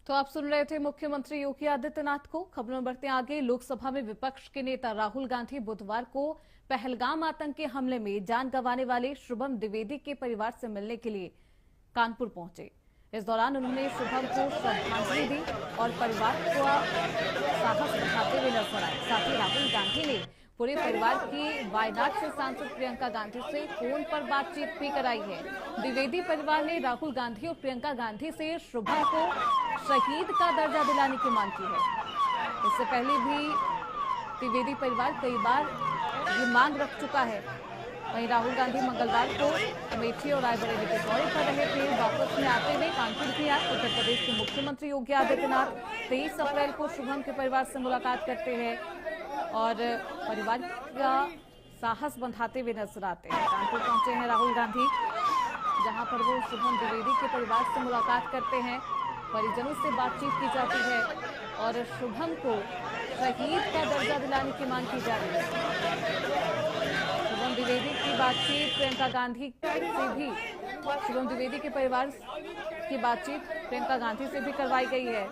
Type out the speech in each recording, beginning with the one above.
तो आप सुन रहे थे मुख्यमंत्री योगी आदित्यनाथ को। खबरों में बढ़ते आगे। लोकसभा में विपक्ष के नेता राहुल गांधी बुधवार को पहलगाम आतंकी हमले में जान गंवाने वाले शुभम द्विवेदी के परिवार से मिलने के लिए कानपुर पहुंचे। इस दौरान उन्होंने शुभम को श्रद्धांजलि दी और परिवार को साहस दिखाते हुए नजर आए। साथ ही राहुल गांधी ने पूरे परिवार की वायनाड से सांसद प्रियंका गांधी से फोन पर बातचीत भी कराई है। द्विवेदी परिवार ने राहुल गांधी और प्रियंका गांधी से शुभम को शहीद का दर्जा दिलाने की मांग की है। इससे पहले भी द्विवेदी परिवार कई बार ये मांग रख चुका है। वहीं राहुल गांधी मंगलवार को अमेठी और रायबरेली के दौरे पर रहे थे। वापस में आते हुए कानपुर भी आए। उत्तर प्रदेश के मुख्यमंत्री योगी आदित्यनाथ 23 अप्रैल को शुभम के परिवार से मुलाकात करते हैं और परिवार का साहस बंधाते हुए नजर आते हैं। कानपुर पहुंचे हैं राहुल गांधी, जहां पर वो शुभम द्विवेदी के परिवार से मुलाकात करते हैं, परिजनों से बातचीत की जाती है और शुभम को शहीद का दर्जा दिलाने की मांग की जा रही है। शुभम द्विवेदी की बातचीत प्रियंका गांधी से भी शुभम द्विवेदी के परिवार की बातचीत प्रियंका गांधी से भी करवाई गई है।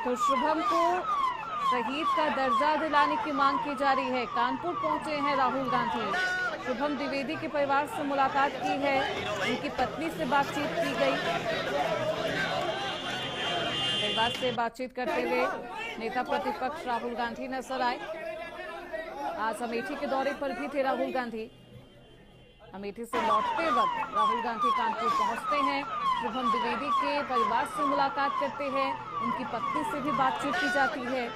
तो शुभम को शहीद का दर्जा दिलाने की मांग की जा रही है। कानपुर पहुंचे हैं राहुल गांधी। शुभम द्विवेदी के परिवार से मुलाकात की है, उनकी पत्नी से बातचीत की गई। परिवार से बातचीत करते हुए नेता प्रतिपक्ष राहुल गांधी नजर आए। आज अमेठी के दौरे पर भी थे राहुल गांधी। अमेठी से लौटते वक्त राहुल गांधी कानपुर पहुंचते हैं, शुभम द्विवेदी के परिवार से मुलाकात करते हैं, उनकी पत्नी से भी बातचीत की जाती है।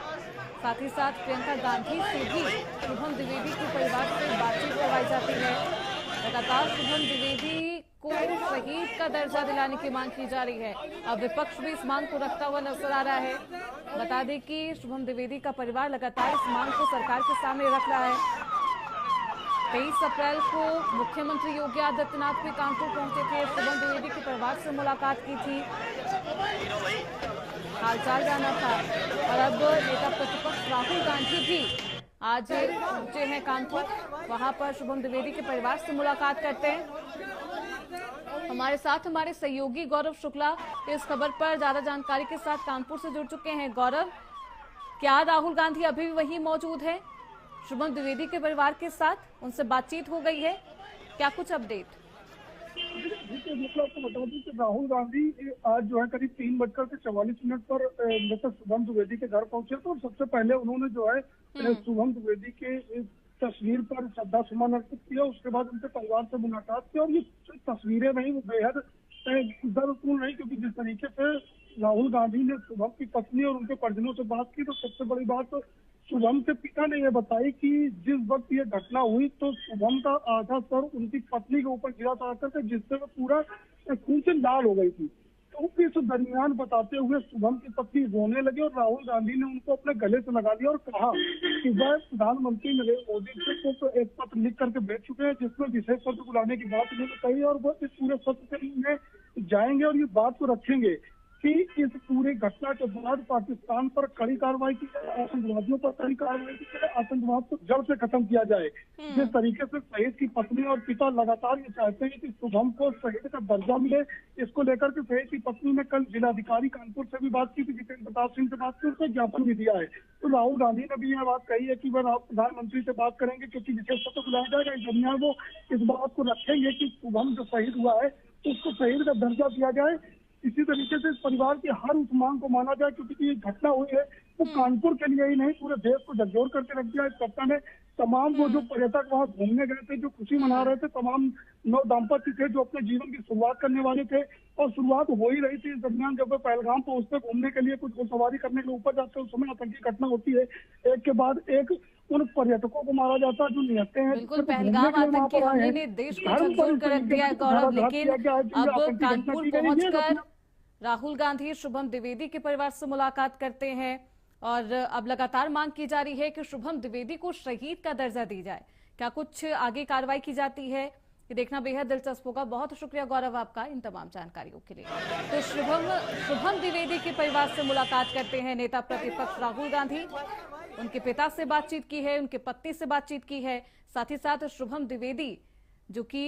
साथ ही साथ प्रियंका गांधी से भी शुभम द्विवेदी के परिवार से बातचीत करवाई जाती है। लगातार शुभम द्विवेदी को शहीद का दर्जा दिलाने की मांग की जा रही है। अब विपक्ष भी इस मांग को रखता हुआ नजर आ रहा है। बता दें कि शुभम द्विवेदी का परिवार लगातार इस मांग को सरकार के सामने रख रहा है। 23 अप्रैल को मुख्यमंत्री योगी आदित्यनाथ भी कानपुर पहुंचे थे, शुभम द्विवेदी के परिवार से मुलाकात की थी, हालचाल जाना था और अब नेता प्रतिपक्ष राहुल गांधी भी आज पहुंचे हैं कानपुर। वहां पर शुभम द्विवेदी के परिवार से मुलाकात करते हैं। हमारे साथ हमारे सहयोगी गौरव शुक्ला इस खबर पर ज्यादा जानकारी के साथ कानपुर से जुड़ चुके हैं। गौरव, क्या राहुल गांधी अभी भी वहीं मौजूद है शुभम द्विवेदी के परिवार के साथ? उनसे बातचीत हो गई है, क्या कुछ अपडेट? आपको बता दूं कि राहुल गांधी आज जो है करीब 3:44 पर मृतक शुभम द्विवेदी के घर पहुंचे थे और सबसे पहले उन्होंने जो है शुभम द्विवेदी के तस्वीर पर श्रद्धा सुमन अर्पित किया। उसके बाद उनके परिवार से मुलाकात की और ये तस्वीरें नहीं वो बेहद दर्दपूर्ण रही, क्योंकि जिस तरीके से राहुल गांधी ने शुभम की पत्नी और उनके परिजनों से बात की तो सबसे बड़ी बात तो शुभम के पिता ने यह बताई कि जिस वक्त ये घटना हुई तो शुभम का आधा सर उनकी पत्नी के ऊपर गिरा था आकर, जिससे वो पूरा खून से लाल हो गई थी। तो इस दरमियान बताते हुए शुभम की पत्नी रोने लगी और राहुल गांधी ने उनको अपने गले से लगा लिया और कहा कि वह प्रधानमंत्री नरेंद्र मोदी को एक पत्र लिख करके भेज चुके हैं जिसमें विशेष सत्र बुलाने की बात उन्होंने कही और वो इस पूरे सत्र में जाएंगे और ये बात को रखेंगे कि इस पूरी घटना के बाद पाकिस्तान पर कड़ी कार्रवाई की जाए, आतंकवादियों पर कड़ी कार्रवाई की जाए, आतंकवाद को जड़ से खत्म किया जाए। जिस तरीके से शहीद की पत्नी और पिता लगातार ये चाहते हैं कि शुभम को शहीद का दर्जा मिले, इसको लेकर के शहीद की पत्नी ने कल जिलाधिकारी कानपुर से भी बात की थी, जितेंद्र प्रताप सिंह से बात की, उसको ज्ञापन भी दिया है। तो राहुल गांधी ने भी यह बात कही है कि वह प्रधानमंत्री से बात करेंगे, क्योंकि विशेष सत्र बुलाया जाएगा। इस दरमियान वो इस बात को रखेंगे कि शुभम जो शहीद हुआ है उसको शहीद का दर्जा दिया जाए। इसी तरीके से इस परिवार की हर उस मांग को माना जाए, क्योंकि ये घटना हुई है वो कानपुर के लिए ही नहीं पूरे देश को झकझोर करके रख दिया। इस घटना ने तमाम वो जो पर्यटक वहां घूमने गए थे, जो खुशी मना रहे थे, तमाम नव दाम्पत्य थे जो अपने जीवन की शुरुआत करने वाले थे और शुरुआत हो ही रही थी। इस दरमियान जब वे पहलगाम पहुंचते घूमने के लिए कुछ सवारी करने के लिए ऊपर जाते, उस समय आतंकी घटना होती है। एक के बाद एक उन पर्यटकों को मारा जाता है जो निहत्ते हैं। बिल्कुल, पहलगाम आतंकी हमले ने देश को झकझोर कर रख दिया है गौरव, लेकिन अब कानपुर पहुंचकर राहुल गांधी शुभम द्विवेदी के परिवार से मुलाकात करते हैं और अब लगातार मांग की जा रही है कि शुभम द्विवेदी को शहीद का दर्जा दी जाए। क्या कुछ आगे कार्रवाई की जाती है, ये देखना बेहद दिलचस्प होगा। बहुत शुक्रिया गौरव आपका इन तमाम जानकारियों के लिए। तो शुभम द्विवेदी के परिवार से मुलाकात करते हैं नेता प्रतिपक्ष राहुल गांधी। उनके पिता से बातचीत की है, उनके पत्नी से बातचीत की है, साथ ही साथ शुभम द्विवेदी जो कि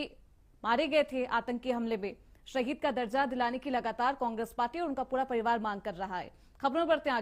मारे गए थे आतंकी हमले में, शहीद का दर्जा दिलाने की लगातार कांग्रेस पार्टी और उनका पूरा परिवार मांग कर रहा है। खबरों बढ़ते हैं आगे।